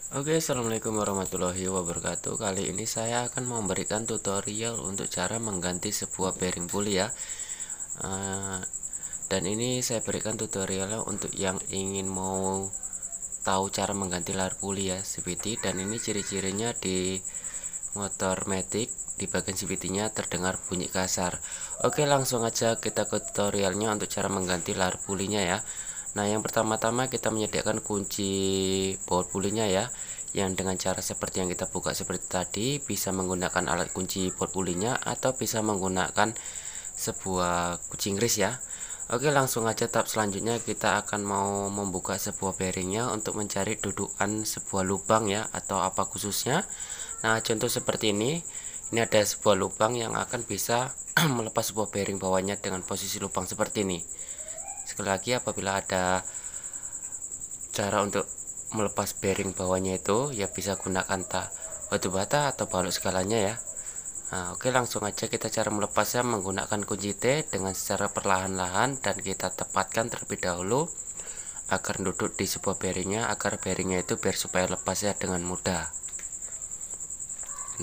Assalamualaikum warahmatullahi wabarakatuh. Kali ini saya akan memberikan tutorial untuk cara mengganti sebuah bearing puli ya. Eh, dan ini saya berikan tutorialnya untuk yang ingin mau tahu cara mengganti lar puli ya, CVT. Dan ini ciri-cirinya di motor matic, di bagian CVT-nya terdengar bunyi kasar. Langsung aja kita ke tutorialnya untuk cara mengganti lar pulinya ya. Nah, yang pertama-tama kita menyediakan kunci baut pulinya ya, yang dengan cara seperti yang kita buka seperti tadi, bisa menggunakan alat kunci baut pulinya atau bisa menggunakan sebuah kunci Inggris ya. Langsung aja tahap selanjutnya kita akan mau membuka sebuah bearingnya untuk mencari dudukan sebuah lubang ya, atau apa khususnya. Nah, contoh seperti ini ada sebuah lubang yang akan bisa melepas sebuah bearing bawahnya dengan posisi lubang seperti ini. Sekali lagi, apabila ada cara untuk melepas bearing bawahnya itu ya, bisa gunakan batu bata atau balut segalanya ya. Nah, langsung aja kita cara melepasnya menggunakan kunci T dengan secara perlahan-lahan, dan kita tepatkan terlebih dahulu agar duduk di sebuah bearingnya, agar bearingnya itu biar supaya lepasnya dengan mudah.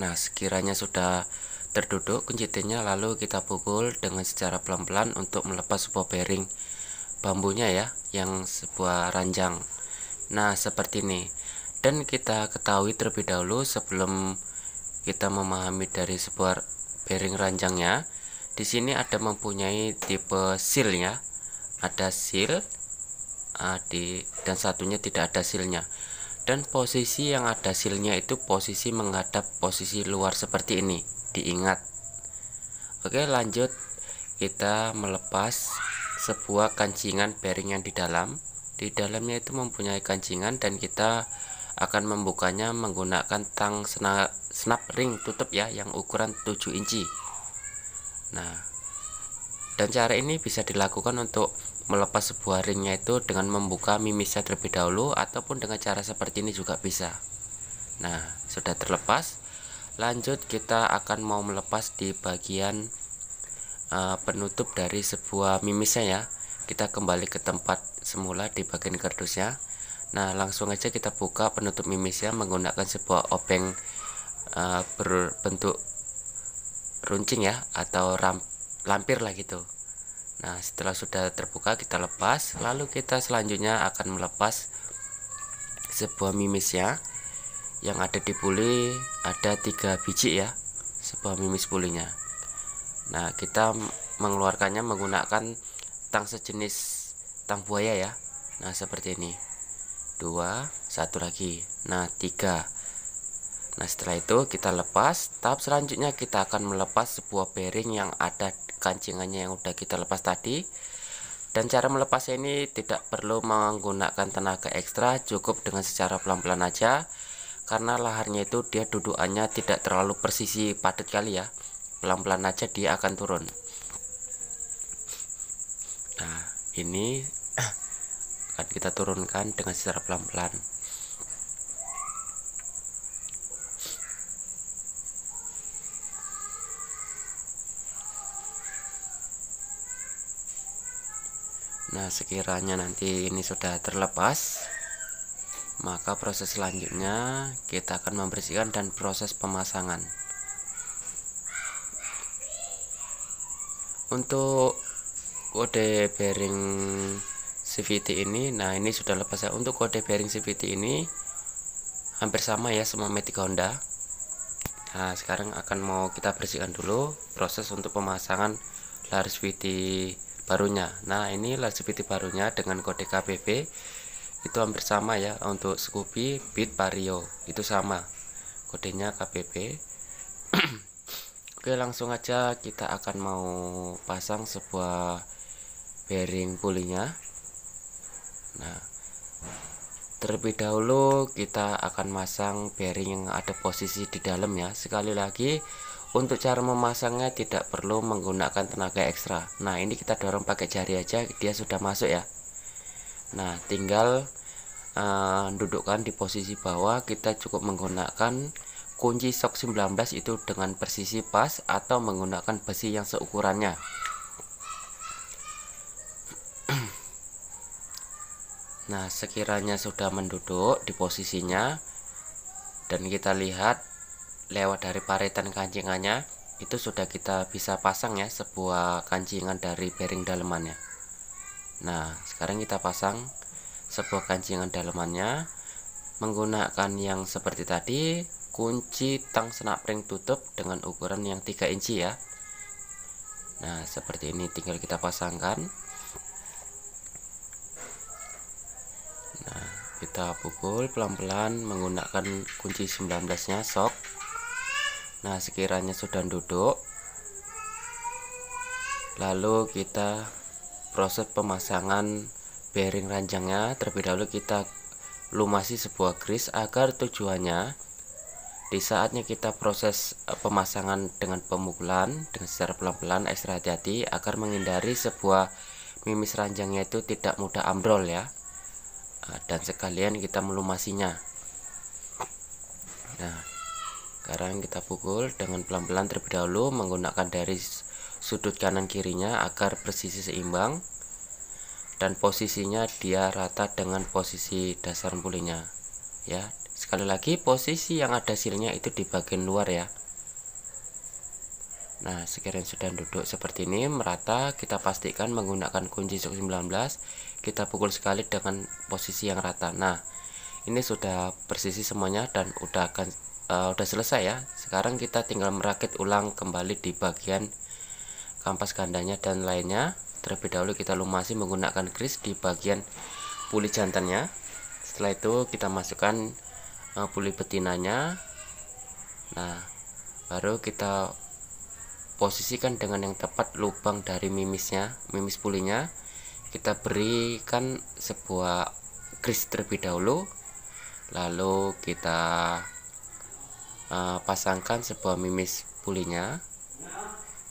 Nah, sekiranya sudah terduduk kunci T-nya, lalu kita pukul dengan secara pelan-pelan untuk melepas sebuah bearing bambunya ya, yang sebuah ranjang. Nah, seperti ini. Dan kita ketahui terlebih dahulu sebelum kita memahami dari sebuah bearing ranjangnya, di sini ada mempunyai tipe seal ya. Ada seal dan satunya tidak ada sealnya. Dan posisi yang ada sealnya itu posisi menghadap posisi luar seperti ini. Diingat. Lanjut kita melepas sebuah kancingan bearing yang di dalam. Di dalamnya itu mempunyai kancingan, dan kita akan membukanya menggunakan tang snap ring tutup ya, yang ukuran 7 inci. Nah, dan cara ini bisa dilakukan untuk melepas sebuah ringnya itu dengan membuka mimisnya terlebih dahulu, ataupun dengan cara seperti ini juga bisa. Nah, sudah terlepas. Lanjut kita akan mau melepas di bagian penutup dari sebuah mimisnya ya. Kita kembali ke tempat semula di bagian kardusnya. Nah, langsung aja kita buka penutup mimisnya menggunakan sebuah obeng berbentuk runcing ya, atau lampir lah gitu. Nah, setelah sudah terbuka kita lepas, lalu kita selanjutnya akan melepas sebuah mimisnya. Yang ada di puli ada 3 biji ya, sebuah mimis pulinya. Nah, kita mengeluarkannya menggunakan tang sejenis tang buaya ya. Nah, seperti ini. 2, 1 lagi. Nah, 3. Nah, setelah itu kita lepas. Tahap selanjutnya kita akan melepas sebuah bearing yang ada kancingannya yang udah kita lepas tadi. Dan cara melepasnya ini tidak perlu menggunakan tenaga ekstra, cukup dengan secara pelan-pelan aja, karena laharnya itu dia dudukannya tidak terlalu persisi padat kali ya. Pelan-pelan aja dia akan turun. Nah, ini akan kita turunkan dengan secara pelan-pelan. Nah, sekiranya nanti ini sudah terlepas, maka proses selanjutnya kita akan membersihkan dan proses pemasangan. Untuk kode bearing CVT ini, nah ini sudah lepas ya. Untuk kode bearing CVT ini hampir sama ya, semua matic Honda. Nah, sekarang akan mau kita bersihkan dulu proses untuk pemasangan lar CVT barunya. Nah, ini lar CVT barunya dengan kode KBB itu hampir sama ya. Untuk Scoopy, Beat, Vario itu sama kodenya KBB. Langsung aja kita akan mau pasang sebuah bearing pulinya. Nah, terlebih dahulu kita akan masang bearing yang ada posisi di dalam ya. Sekali lagi, untuk cara memasangnya tidak perlu menggunakan tenaga ekstra. Nah, ini kita dorong pakai jari aja, dia sudah masuk ya. Nah, tinggal dudukkan di posisi bawah. Kita cukup menggunakan kunci sok 19 itu dengan persisi pas, atau menggunakan besi yang seukurannya. Nah, sekiranya sudah menduduk di posisinya, Dan kita lihat lewat dari paretan kancingannya itu sudah kita bisa pasang ya sebuah kancingan dari bearing dalemannya. Nah, sekarang kita pasang sebuah kancingan dalemannya menggunakan yang seperti tadi, kunci tang senak pring tutup dengan ukuran yang 3 inci ya. Nah, seperti ini tinggal kita pasangkan. Nah, kita pukul pelan-pelan menggunakan kunci 19-nya sok. Nah, sekiranya sudah duduk, lalu kita proses pemasangan bearing ranjangnya. Terlebih dahulu kita lumasi sebuah grease agar tujuannya di saatnya kita proses pemasangan dengan pemukulan dengan secara pelan-pelan, ekstra hati-hati agar menghindari sebuah mimis ranjangnya itu tidak mudah ambrol ya. Dan sekalian kita melumasinya. Nah, sekarang kita pukul dengan pelan-pelan terlebih dahulu menggunakan dari sudut kanan kirinya agar presisi seimbang dan posisinya dia rata dengan posisi dasar pulinya ya. Sekali lagi, posisi yang ada silnya itu di bagian luar ya. Nah, sekiranya sudah duduk seperti ini merata, kita pastikan menggunakan kunci 19, kita pukul sekali dengan posisi yang rata. Nah, ini sudah presisi semuanya dan udah selesai ya. Sekarang kita tinggal merakit ulang kembali di bagian kampas gandanya dan lainnya. Terlebih dahulu kita lumasi menggunakan grease di bagian puli jantannya. Setelah itu kita masukkan puli betinanya. Nah, baru kita posisikan dengan yang tepat lubang dari mimis pulinya. Kita berikan sebuah grease terlebih dahulu, lalu kita pasangkan sebuah mimis pulinya.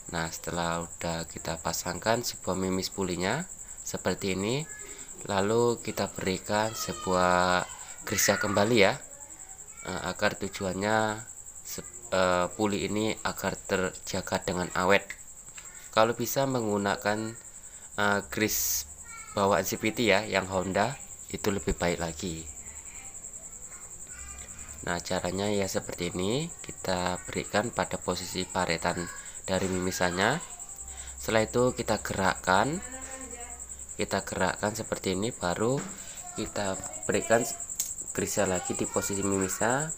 Nah, setelah udah kita pasangkan sebuah mimis pulinya seperti ini, lalu kita berikan sebuah grease kembali ya, agar tujuannya puli ini agar terjaga dengan awet. Kalau bisa menggunakan grease bawaan CVT ya, yang Honda itu lebih baik lagi. Nah, caranya ya seperti ini, kita berikan pada posisi paretan dari mimisannya. Setelah itu kita gerakkan seperti ini, baru kita berikan grease lagi di posisi mimisnya,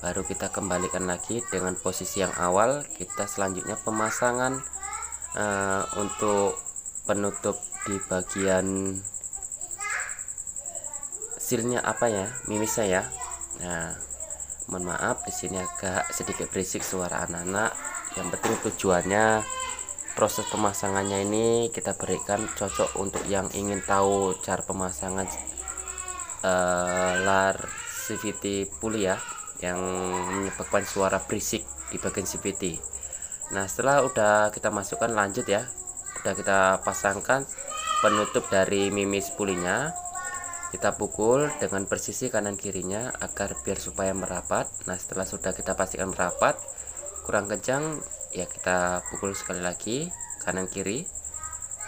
baru kita kembalikan lagi dengan posisi yang awal. Kita selanjutnya pemasangan untuk penutup di bagian silnya mimisnya ya. Nah, mohon maaf di sini agak sedikit berisik suara anak-anak. Yang penting tujuannya proses pemasangannya ini kita berikan cocok untuk yang ingin tahu cara pemasangan lar CVT puli ya, yang menyebabkan suara berisik di bagian CVT. Nah, setelah udah kita masukkan, lanjut ya, udah kita pasangkan penutup dari mimis pulinya. Kita pukul dengan presisi kanan kirinya agar biar supaya merapat. Nah, setelah sudah kita pastikan merapat, kurang kencang ya, kita pukul sekali lagi kanan kiri.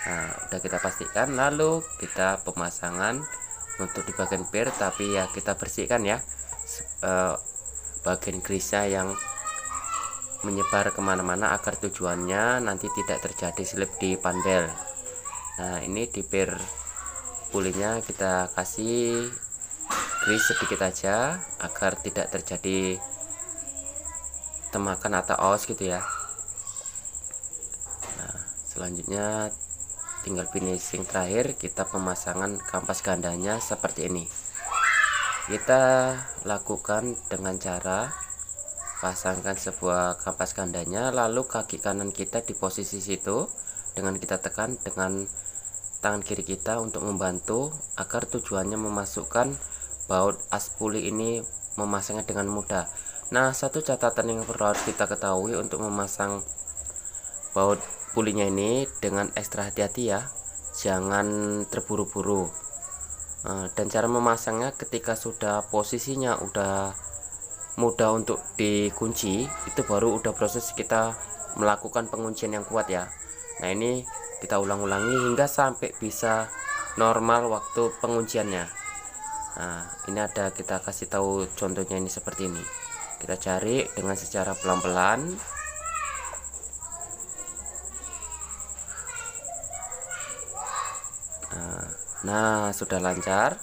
Nah, udah kita pastikan, lalu kita pemasangan untuk di bagian per, tapi ya kita bersihkan ya bagian grease yang menyebar kemana-mana agar tujuannya nanti tidak terjadi slip di pandel. Nah, ini di per pulinya kita kasih grease sedikit aja agar tidak terjadi temakan atau aus gitu ya. Nah, selanjutnya tinggal finishing terakhir, kita pemasangan kampas gandanya seperti ini. Kita lakukan dengan cara pasangkan sebuah kampas gandanya, lalu kaki kanan kita di posisi situ dengan kita tekan dengan tangan kiri kita untuk membantu agar tujuannya memasukkan baut as puli ini memasangnya dengan mudah. Nah, satu catatan yang perlu harus kita ketahui untuk memasang baut pulinya ini dengan ekstra hati-hati ya, jangan terburu-buru. Dan cara memasangnya ketika sudah posisinya udah mudah untuk dikunci, itu baru udah proses kita melakukan penguncian yang kuat ya. Nah, ini kita ulang-ulangi hingga sampai bisa normal waktu pengunciannya. Nah, ini ada, kita kasih tahu contohnya ini seperti ini. Kita cari dengan secara pelan-pelan. Nah, sudah lancar.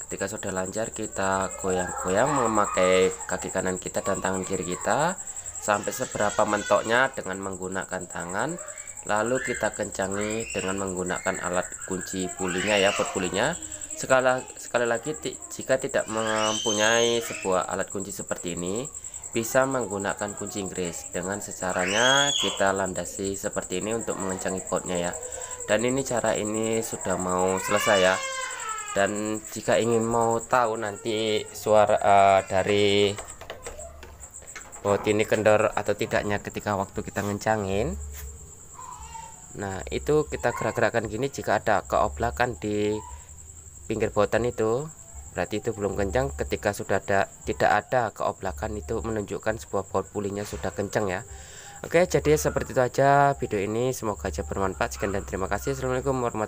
Ketika sudah lancar, kita goyang-goyang memakai kaki kanan kita dan tangan kiri kita sampai seberapa mentoknya dengan menggunakan tangan. Lalu kita kencangi dengan menggunakan alat kunci pulinya ya, pot pulinya. Sekali lagi, jika tidak mempunyai sebuah alat kunci seperti ini, bisa menggunakan kunci Inggris. Dengan secaranya kita landasi seperti ini untuk mengencangi potnya ya. Dan ini cara ini sudah mau selesai ya. Dan jika ingin mau tahu nanti suara dari pot ini kendor atau tidaknya ketika waktu kita ngencangin, nah itu kita gerak-gerakkan gini. Jika ada keoblakan di pinggir botan itu berarti itu belum kencang. Ketika sudah tidak ada keoblakan, itu menunjukkan sebuah pot pulinya sudah kencang ya. Oke, jadi seperti itu aja video ini, semoga aja bermanfaat. Sekian dan terima kasih. Assalamualaikum warahmatullahi wabarakatuh.